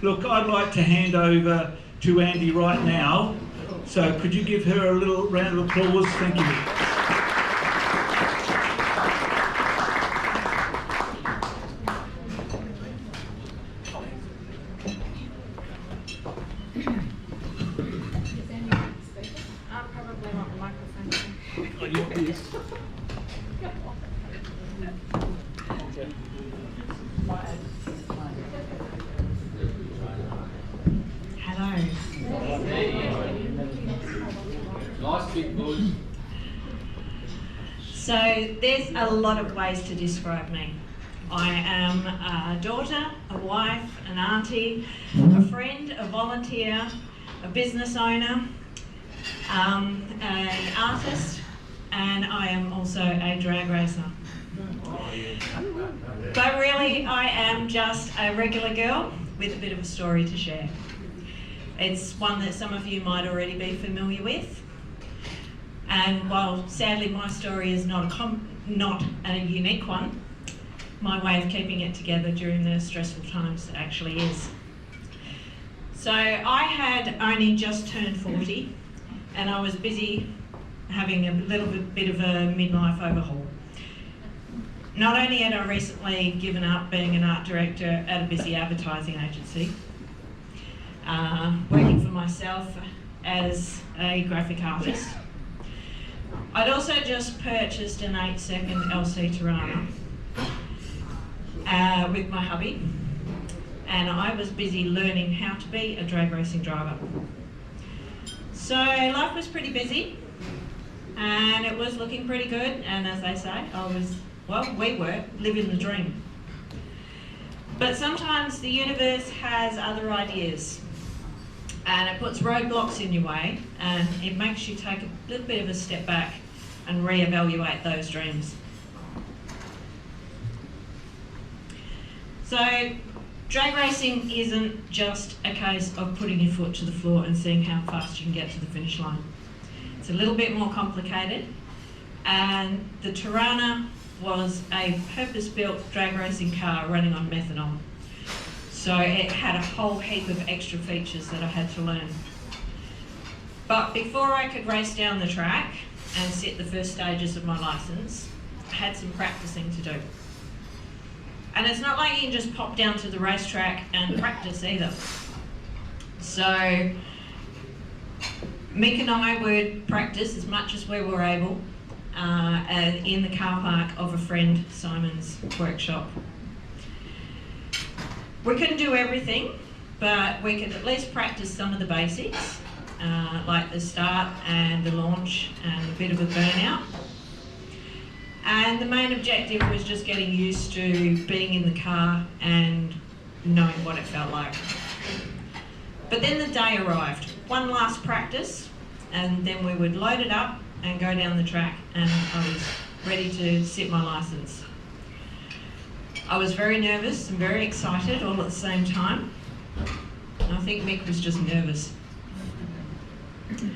Look, I'd like to hand over to Andy right now. So could you give her a little round of applause? Thank you. So there's a lot of ways to describe me. I am a daughter, a wife, an auntie, a friend, a volunteer, a business owner, an artist, and I am also a drag racer. But really, I am just a regular girl with a bit of a story to share. It's one that some of you might already be familiar with. And while sadly my story is not a unique one, my way of keeping it together during the stressful times it actually is. So I had only just turned 40 and I was busy having a little bit of a midlife overhaul. Not only had I recently given up being an art director at a busy advertising agency, working for myself as a graphic artist, I'd also just purchased an 8-second LC Tirana with my hubby, and I was busy learning how to be a drag racing driver. So life was pretty busy, and it was looking pretty good, and as they say, we were living the dream. But sometimes the universe has other ideas, and it puts roadblocks in your way, and it makes you take a little bit of a step back and reevaluate those dreams. So drag racing isn't just a case of putting your foot to the floor and seeing how fast you can get to the finish line. It's a little bit more complicated, and the Tirana was a purpose-built drag racing car running on methanol. So it had a whole heap of extra features that I had to learn. But before I could race down the track and set the first stages of my licence, I had some practicing to do. And it's not like you can just pop down to the racetrack and practice either. So Mick and I would practice as much as we were able in the car park of a friend Simon's workshop. We couldn't do everything, but we could at least practice some of the basics, like the start and the launch and a bit of a burnout. And the main objective was just getting used to being in the car and knowing what it felt like. But then the day arrived. One last practice, and then we would load it up and go down the track, and I was ready to sit my licence. I was very nervous and very excited all at the same time. And I think Mick was just nervous. And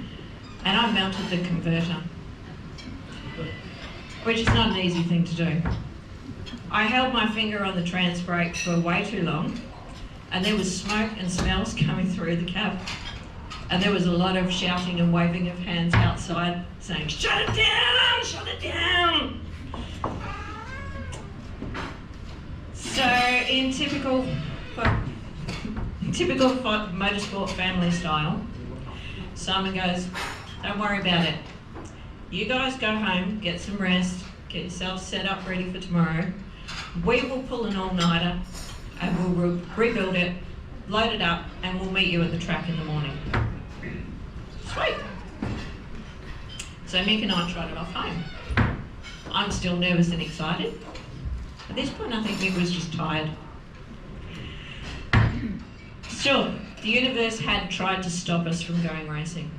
I mounted the converter, which is not an easy thing to do. I held my finger on the trans brake for way too long, and there was smoke and smells coming through the cab. And there was a lot of shouting and waving of hands outside saying, "Shut it down, shut it down!" So in typical motorsport family style, Simon goes, "Don't worry about it. You guys go home, get some rest, get yourselves set up ready for tomorrow. We will pull an all-nighter and we'll rebuild it, load it up, and we'll meet you at the track in the morning." Sweet. So Mick and I trotted off home. I'm still nervous and excited. At this point, I think Mick was just tired. Sure, the universe had tried to stop us from going racing.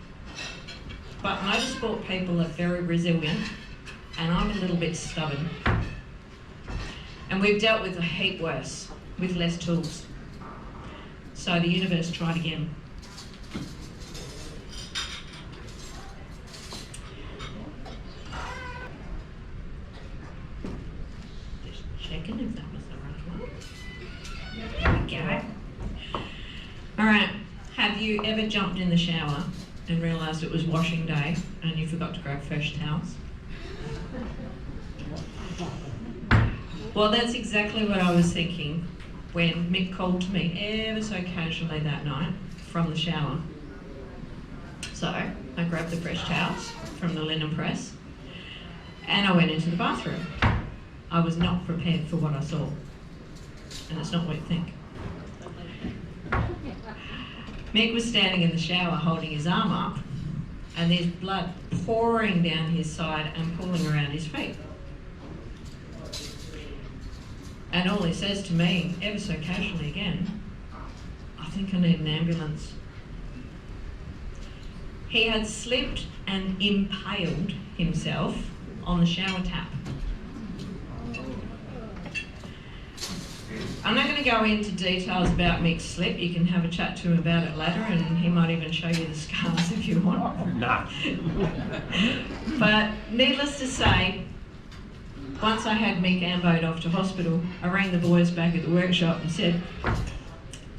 But motorsport people are very resilient, and I'm a little bit stubborn. And we've dealt with a heap worse, with less tools. So the universe tried again. Just checking if that was the right one. There we go. you ever jumped in the shower and realised it was washing day and you forgot to grab fresh towels? Well, that's exactly what I was thinking when Mick called to me ever so casually that night from the shower. So I grabbed the fresh towels from the linen press and I went into the bathroom. I was not prepared for what I saw, and it's not what you think. Mick was standing in the shower holding his arm up, and there's blood pouring down his side and pulling around his feet. And all he says to me, ever so casually again, "I think I need an ambulance." He had slipped and impaled himself on the shower tap. I'm not going to go into details about Mick's slip. You can have a chat to him about it later, and he might even show you the scars if you want. No. But needless to say, once I had Mick amboed off to hospital, I rang the boys back at the workshop and said,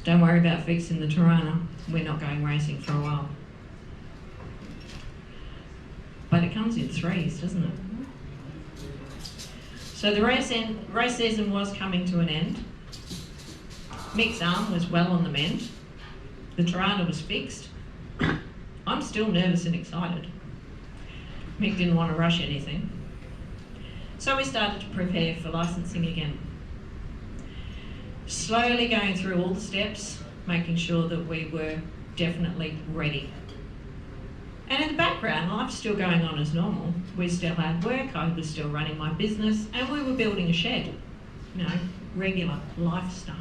"Don't worry about fixing the Tirana. We're not going racing for a while." But it comes in threes, doesn't it? So the race season was coming to an end. Mick's arm was well on the mend. The Tirana was fixed. I'm still nervous and excited. Mick didn't want to rush anything. So we started to prepare for licensing again. Slowly going through all the steps, making sure that we were definitely ready. And in the background, life's still going on as normal. We still had work, I was still running my business, and we were building a shed. You know, regular life stuff.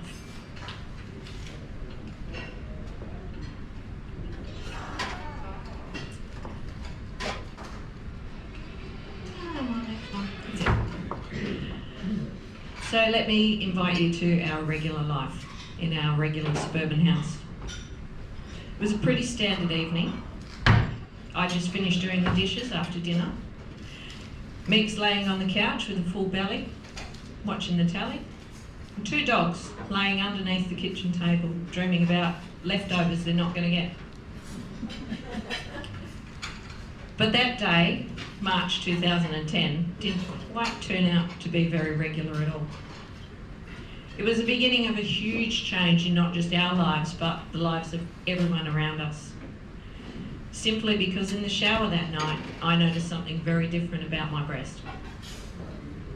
So let me invite you to our regular life in our regular suburban house. It was a pretty standard evening. I just finished doing the dishes after dinner. Mick's laying on the couch with a full belly, watching the telly. And 2 dogs laying underneath the kitchen table, dreaming about leftovers they're not going to get. But that day, March 2010, didn't quite turn out to be very regular at all. It was the beginning of a huge change in not just our lives, but the lives of everyone around us. Simply because in the shower that night, I noticed something very different about my breast.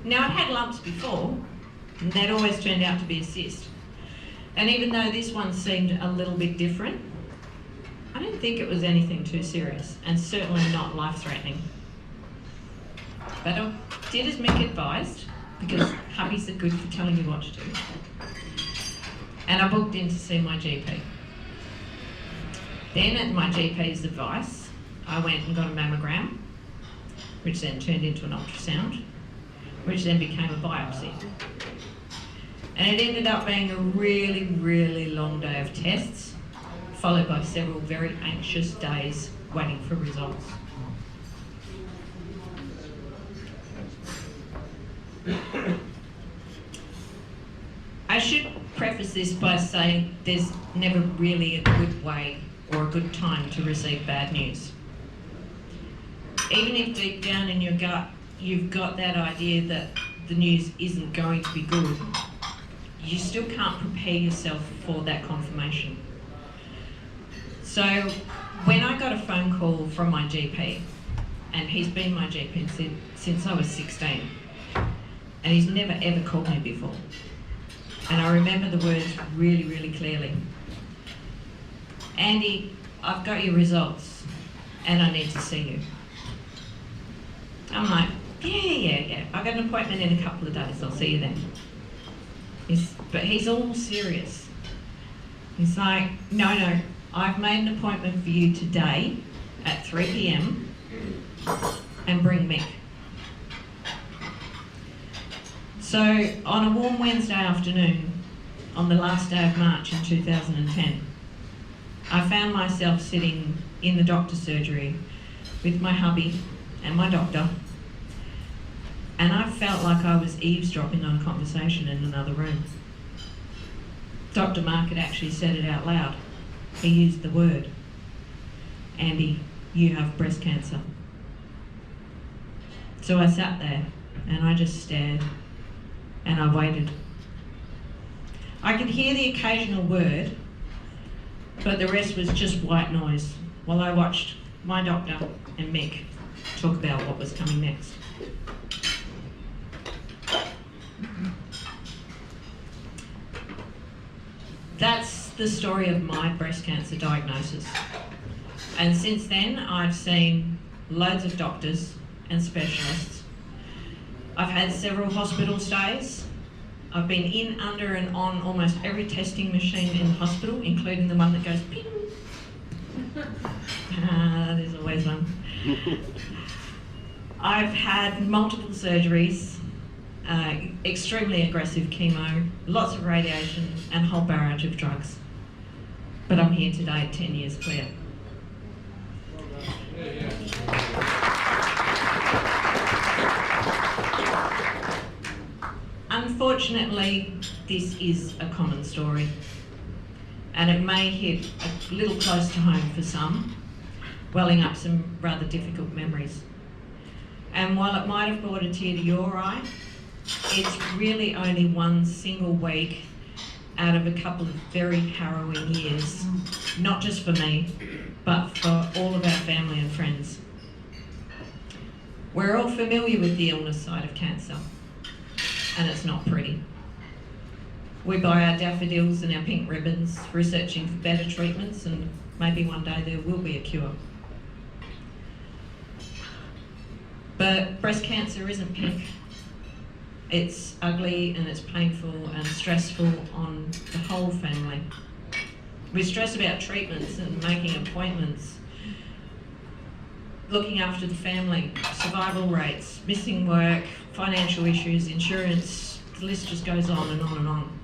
Now, I'd had lumps before, and that always turned out to be a cyst. And even though this one seemed a little bit different, I didn't think it was anything too serious, and certainly not life-threatening. But I did as Mick advised, because hubbies are good for telling you what to do. And I booked in to see my GP. Then, at my GP's advice, I went and got a mammogram, which then turned into an ultrasound, which then became a biopsy. And it ended up being a really, really long day of tests, followed by several very anxious days waiting for results. I should preface this by saying there's never really a good way or a good time to receive bad news. Even if deep down in your gut you've got that idea that the news isn't going to be good, you still can't prepare yourself for that confirmation. So when I got a phone call from my GP, and he's been my GP since I was 16, and he's never ever called me before, and I remember the words really, really clearly. "Andy, I've got your results and I need to see you." I'm like, yeah. I've got an appointment in a couple of days, I'll see you then. But he's all serious. He's like, no, I've made an appointment for you today at 3 p.m. and bring Mick. So on a warm Wednesday afternoon, on the last day of March in 2010, I found myself sitting in the doctor's surgery with my hubby and my doctor, and I felt like I was eavesdropping on a conversation in another room. Dr. Mark had actually said it out loud. he used the word, "Andy, you have breast cancer." So I sat there and I just stared and I waited. I could hear the occasional word, but the rest was just white noise while I watched my doctor and Mick talk about what was coming next. That's the story of my breast cancer diagnosis. And since then, I've seen loads of doctors and specialists. I've had several hospital stays. I've been in, under and on almost every testing machine in the hospital, including the one that goes ping. There's always one. I've had multiple surgeries, extremely aggressive chemo, lots of radiation and a whole barrage of drugs. But I'm here today 10 years clear. Unfortunately, this is a common story, and it may hit a little close to home for some, welling up some rather difficult memories. And while it might have brought a tear to your eye, it's really only one single week out of a couple of very harrowing years, not just for me, but for all of our family and friends. We're all familiar with the illness side of cancer, and it's not pretty. We buy our daffodils and our pink ribbons, researching for better treatments, and maybe one day there will be a cure. But breast cancer isn't pink. It's ugly and it's painful and stressful on the whole family. We stress about treatments and making appointments, looking after the family, survival rates, missing work, financial issues, insurance, the list just goes on and on and on.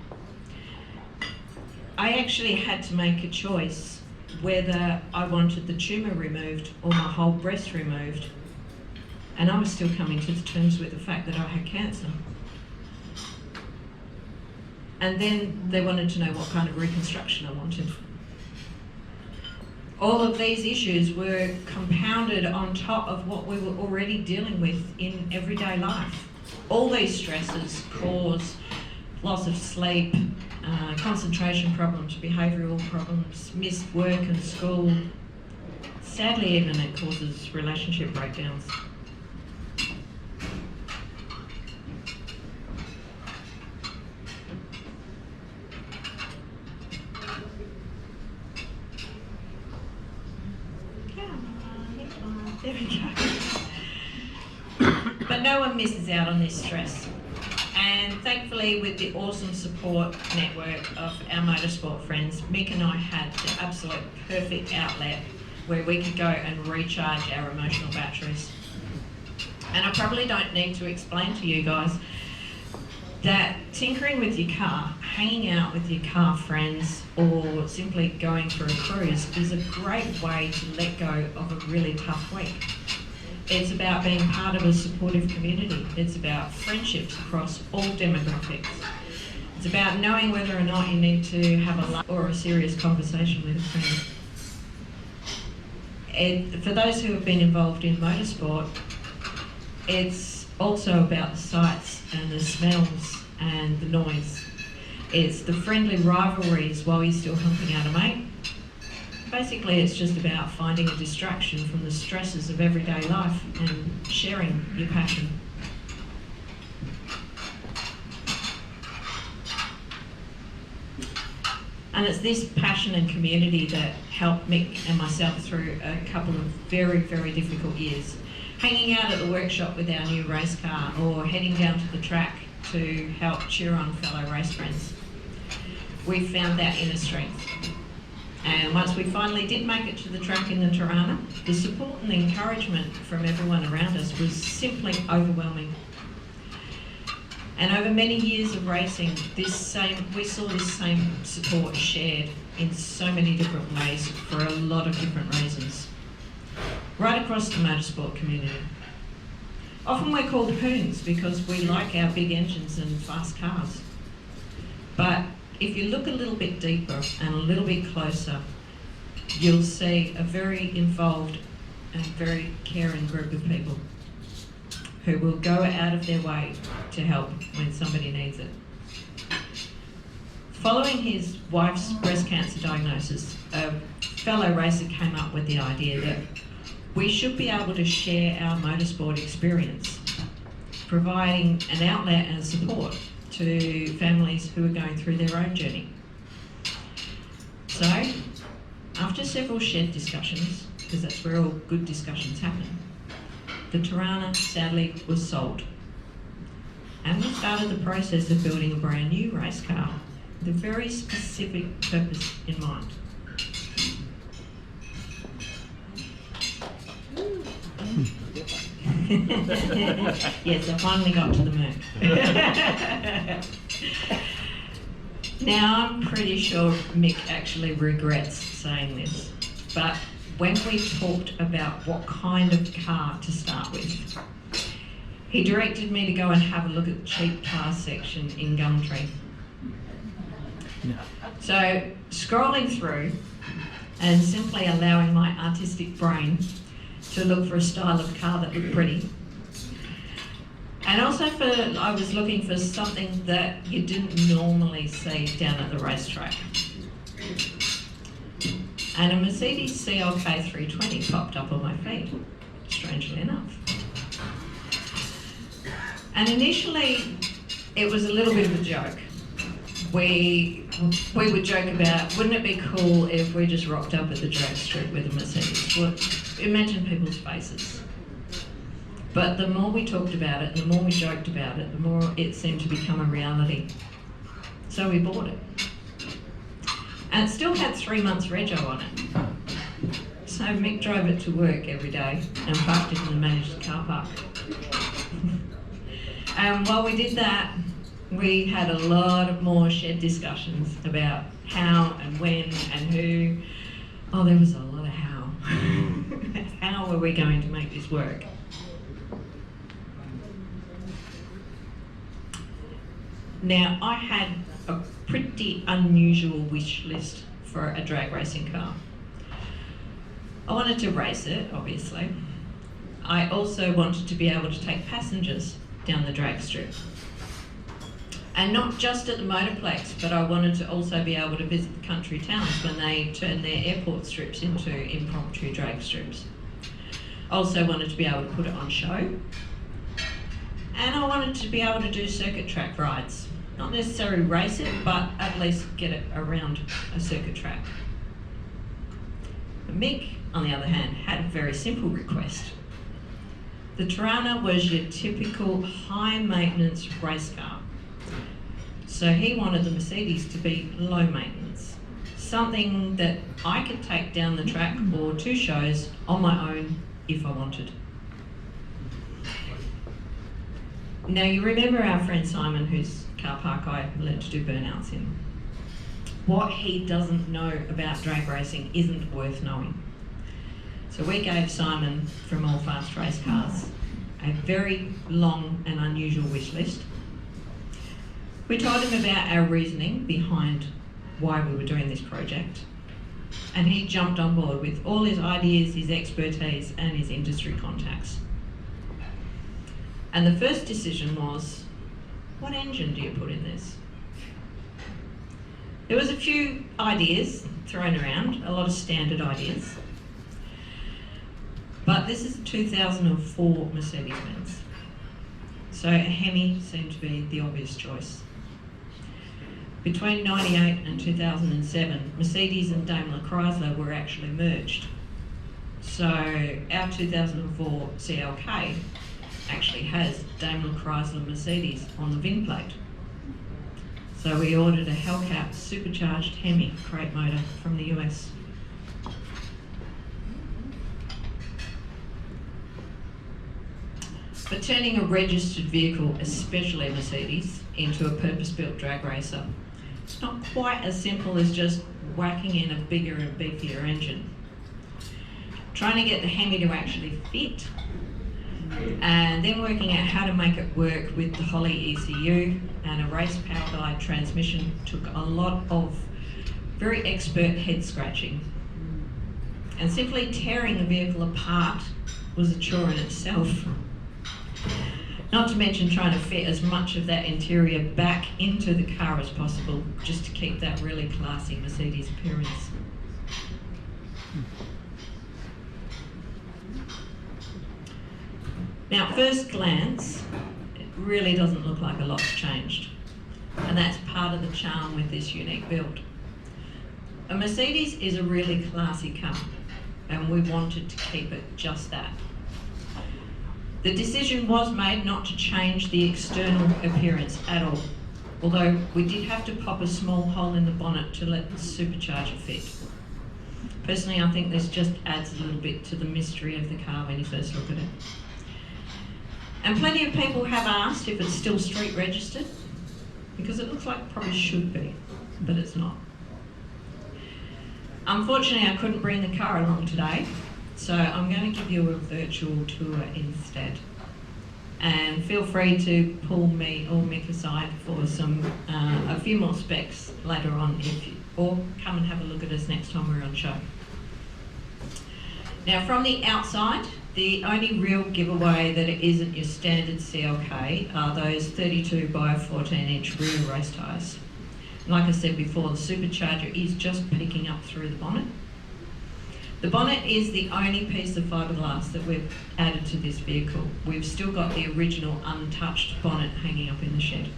I actually had to make a choice whether I wanted the tumour removed or my whole breast removed. And I was still coming to terms with the fact that I had cancer. And then they wanted to know what kind of reconstruction I wanted. All of these issues were compounded on top of what we were already dealing with in everyday life. All these stresses cause loss of sleep, concentration problems, behavioural problems, missed work and school. Sadly, even it causes relationship breakdowns. There we go. But no one misses out on this stress. And thankfully, with the awesome support network of our motorsport friends, Mick and I had the absolute perfect outlet where we could go and recharge our emotional batteries. And I probably don't need to explain to you guys that tinkering with your car, hanging out with your car friends, or simply going for a cruise is a great way to let go of a really tough week. It's about being part of a supportive community. It's about friendships across all demographics. It's about knowing whether or not you need to have a laugh or a serious conversation with a friend. For those who have been involved in motorsport, it's also about the sights and the smells and the noise. It's the friendly rivalries while you're still humping out a mate. Basically, it's just about finding a distraction from the stresses of everyday life and sharing your passion. And it's this passion and community that helped Mick and myself through a couple of very, very difficult years. Hanging out at the workshop with our new race car, or heading down to the track to help cheer on fellow race friends. We found that inner strength. And once we finally did make it to the track in the Tirana, the support and the encouragement from everyone around us was simply overwhelming. And over many years of racing, we saw this same support shared in so many different ways for a lot of different reasons, right across the motorsport community. Often we're called hoons because we like our big engines and fast cars. But if you look a little bit deeper and a little bit closer, you'll see a very involved and very caring group of people who will go out of their way to help when somebody needs it. Following his wife's breast cancer diagnosis, a fellow racer came up with the idea that we should be able to share our motorsport experience, providing an outlet and support to families who are going through their own journey. So, after several shared discussions, because that's where all good discussions happen, the Tirana sadly was sold. And we started the process of building a brand new race car with a very specific purpose in mind. Yes, I finally got to the moon. Now, I'm pretty sure Mick actually regrets saying this, but when we talked about what kind of car to start with, he directed me to go and have a look at the cheap car section in Gumtree. So, scrolling through and simply allowing my artistic brain to look for a style of car that looked pretty. And also I was looking for something that you didn't normally see down at the racetrack. And a Mercedes CLK 320 popped up on my feed, strangely enough. And initially, it was a little bit of a joke. We would joke about, wouldn't it be cool if we just rocked up at the drag strip with a Mercedes? Well, imagine people's faces. But the more we talked about it, the more we joked about it, the more it seemed to become a reality. So we bought it. And it still had 3 months rego on it. So Mick drove it to work every day and parked it in the managed car park. And while we did that, we had a lot of more shared discussions about how and when and who. Oh, there was a lot of how. How were we going to make this work? Now, I had a pretty unusual wish list for a drag racing car. I wanted to race it, obviously. I also wanted to be able to take passengers down the drag strip. And not just at the motorplex, but I wanted to also be able to visit the country towns when they turn their airport strips into impromptu drag strips. Also wanted to be able to put it on show. And I wanted to be able to do circuit track rides. Not necessarily race it, but at least get it around a circuit track. Mick, on the other hand, had a very simple request. The Tirana was your typical high-maintenance race car. So he wanted the Mercedes to be low maintenance. Something that I could take down the track or to shows on my own if I wanted. Now you remember our friend Simon, whose car park I learned to do burnouts in. What he doesn't know about drag racing isn't worth knowing. So we gave Simon from All Fast Race Cars a very long and unusual wish list. We told him about our reasoning behind why we were doing this project, and he jumped on board with all his ideas, his expertise, and his industry contacts. And the first decision was, what engine do you put in this? There was a few ideas thrown around, a lot of standard ideas, but this is a 2004 Mercedes Benz. So a Hemi seemed to be the obvious choice. Between 98 and 2007, Mercedes and DaimlerChrysler were actually merged. So our 2004 CLK actually has DaimlerChrysler Mercedes on the VIN plate. So we ordered a Hellcat supercharged Hemi crate motor from the US. But turning a registered vehicle, especially a Mercedes, into a purpose-built drag racer, it's not quite as simple as just whacking in a bigger and beefier engine. Trying to get the Hemi to actually fit, and then working out how to make it work with the Holley ECU and a race power guide transmission took a lot of very expert head scratching. and simply tearing the vehicle apart was a chore in itself. Not to mention trying to fit as much of that interior back into the car as possible, just to keep that really classy Mercedes appearance. Now, at first glance, it really doesn't look like a lot's changed, and that's part of the charm with this unique build. A Mercedes is a really classy car, and we wanted to keep it just that. The decision was made not to change the external appearance at all, although we did have to pop a small hole in the bonnet to let the supercharger fit. Personally, I think this just adds a little bit to the mystery of the car when you first look at it. And plenty of people have asked if it's still street registered, because it looks like it probably should be, but it's not. Unfortunately, I couldn't bring the car along today, so I'm going to give you a virtual tour instead. And feel free to pull me or Mick aside for a few more specs later on, or come and have a look at us next time we're on show. Now, from the outside, the only real giveaway that it isn't your standard CLK are those 32 by 14 inch rear race tyres. Like I said before, the supercharger is just peeking up through the bonnet. The bonnet is the only piece of fiberglass that we've added to this vehicle. We've still got the original untouched bonnet hanging up in the shed.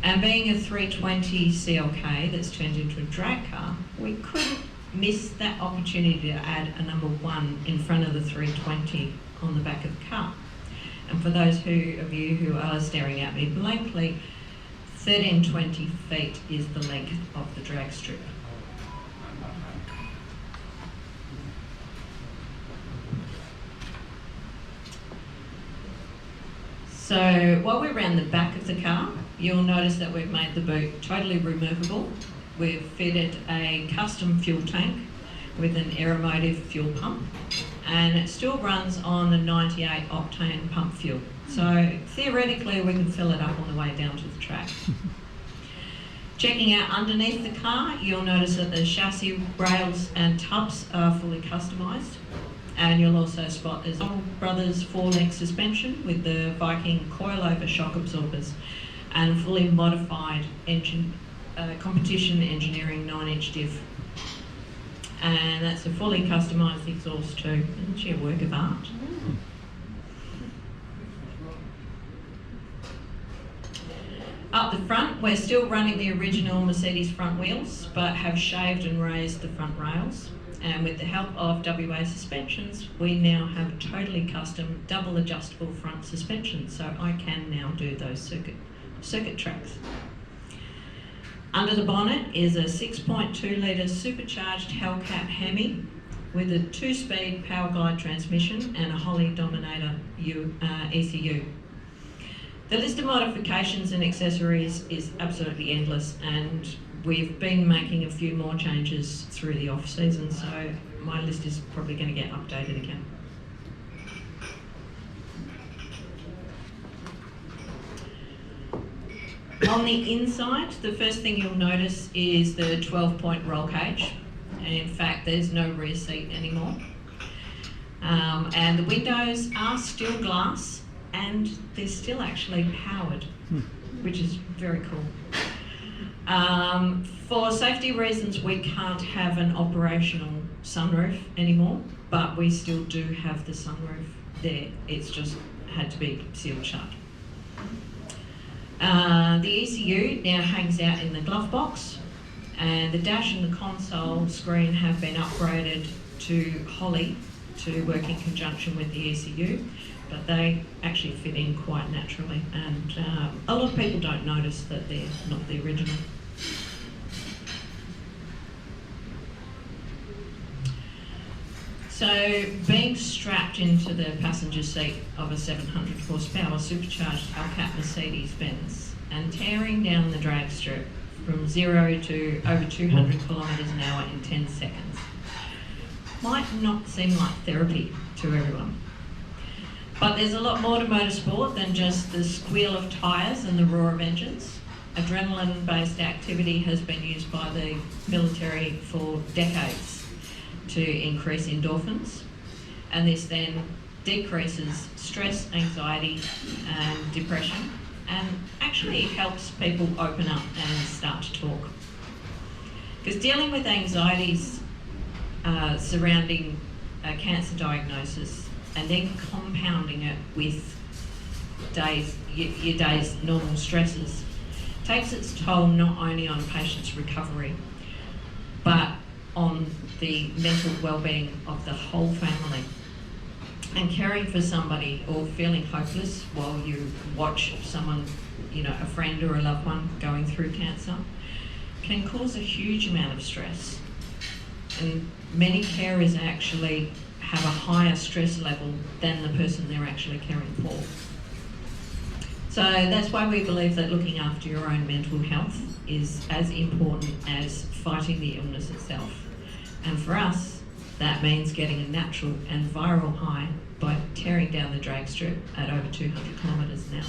And being a 320 CLK that's turned into a drag car, we couldn't miss that opportunity to add a number 1 in front of the 320 on the back of the car. And for those of you who are staring at me blankly, 1320 feet is the length of the drag strip. So while we're around the back of the car, you'll notice that we've made the boot totally removable. We've fitted a custom fuel tank with an aeromotive fuel pump, and it still runs on the 98 octane pump fuel. So theoretically we can fill it up on the way down to the track. Checking out underneath the car, you'll notice that the chassis rails and tubs are fully customised, and you'll also spot there's Brothers 4-link suspension with the Viking coilover shock absorbers and fully modified engine competition engineering 9-inch diff. And that's a fully customised exhaust too. Isn't she a work of art? Up the front, we're still running the original Mercedes front wheels, but have shaved and raised the front rails. And with the help of WA Suspensions, we now have a totally custom double adjustable front suspension, so I can now do those circuit tracks. Under the bonnet is a 6.2 litre supercharged Hellcat Hemi with a 2-speed power glide transmission and a Holley Dominator ECU. The list of modifications and accessories is absolutely endless, and we've been making a few more changes through the off season, so my list is probably going to get updated again. On the inside, the first thing you'll notice is the 12-point roll cage. And in fact, there's no rear seat anymore. And the windows are still glass, and they're still actually powered, which is very cool. For safety reasons, we can't have an operational sunroof anymore, but we still do have the sunroof there. It's just had to be sealed shut. The ECU now hangs out in the glove box, and the dash and the console screen have been upgraded to Holley to work in conjunction with the ECU, but they actually fit in quite naturally, and a lot of people don't notice that they're not the original. So being strapped into the passenger seat of a 700 horsepower supercharged Hellcat Mercedes Benz and tearing down the drag strip from 0 to over 200 kilometres an hour in 10 seconds might not seem like therapy to everyone. But there's a lot more to motorsport than just the squeal of tyres and the roar of engines. Adrenaline-based activity has been used by the military for decades. to increase endorphins, and this then decreases stress, anxiety and depression, and actually helps people open up and start to talk. Because dealing with anxieties surrounding a cancer diagnosis and then compounding it with your day's normal stresses takes its toll not only on a patient's recovery but on the mental well-being of the whole family. And caring for somebody or feeling hopeless while you watch someone, a friend or a loved one going through cancer can cause a huge amount of stress. And many carers actually have a higher stress level than the person they're actually caring for. So that's why we believe that looking after your own mental health is as important as fighting the illness itself. And for us, that means getting a natural and viral high by tearing down the drag strip at over 200 kilometres an hour.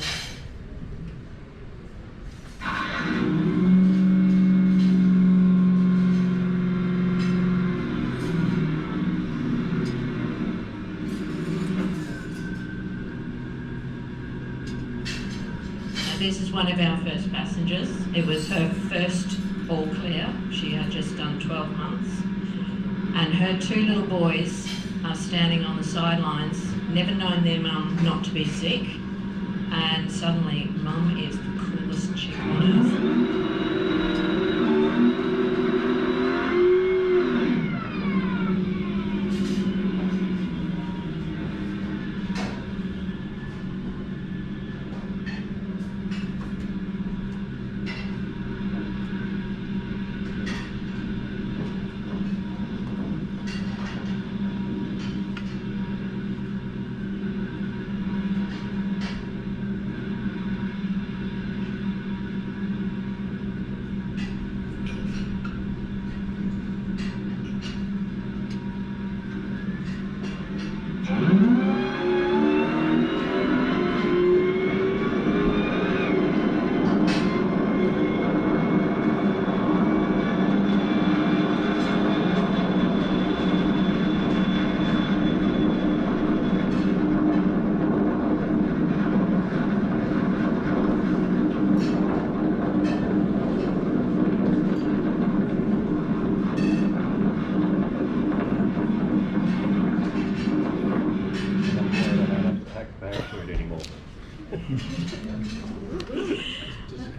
This is one of our first passengers. It was her first all clear. She had just done 12 months. And her two little boys are standing on the sidelines, never known their mum not to be sick. And suddenly, mum is the coolest chick on earth.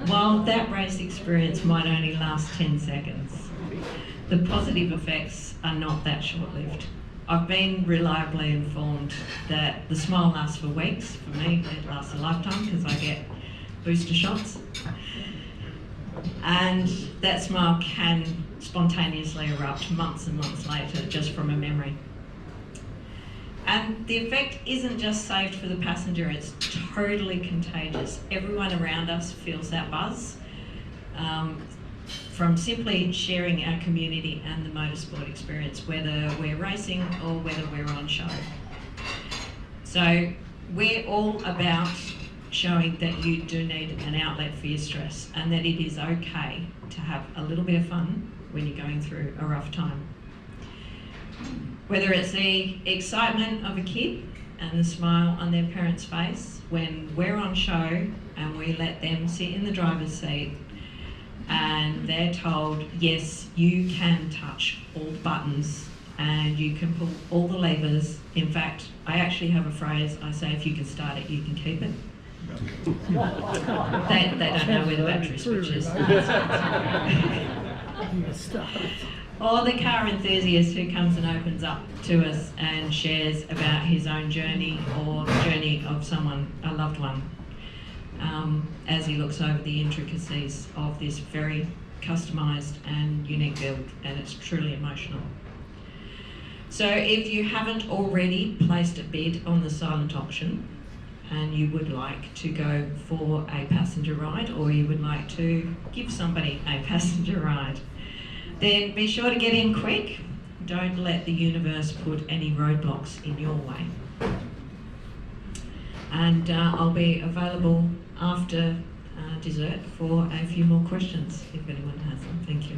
While that race experience might only last 10 seconds, the positive effects are not that short-lived. I've been reliably informed that the smile lasts for weeks. For me, it lasts a lifetime because I get booster shots. And that smile can spontaneously erupt months and months later just from a memory. And the effect isn't just saved for the passenger, it's totally contagious. Everyone around us feels that buzz from simply sharing our community and the motorsport experience, whether we're racing or whether we're on show. So we're all about showing that you do need an outlet for your stress and that it is okay to have a little bit of fun when you're going through a rough time. Whether it's the excitement of a kid and the smile on their parent's face when we're on show and we let them sit in the driver's seat and they're told, yes, you can touch all the buttons and you can pull all the levers. In fact, I actually have a phrase, I say, if you can start it, you can keep it. They don't know where the battery switch is. Or the car enthusiast who comes and opens up to us and shares about his own journey or the journey of someone, a loved one, as he looks over the intricacies of this very customised and unique build, and it's truly emotional. So if you haven't already placed a bid on the silent auction and you would like to go for a passenger ride or you would like to give somebody a passenger ride, then be sure to get in quick. Don't let the universe put any roadblocks in your way. And I'll be available after dessert for a few more questions if anyone has them. Thank you.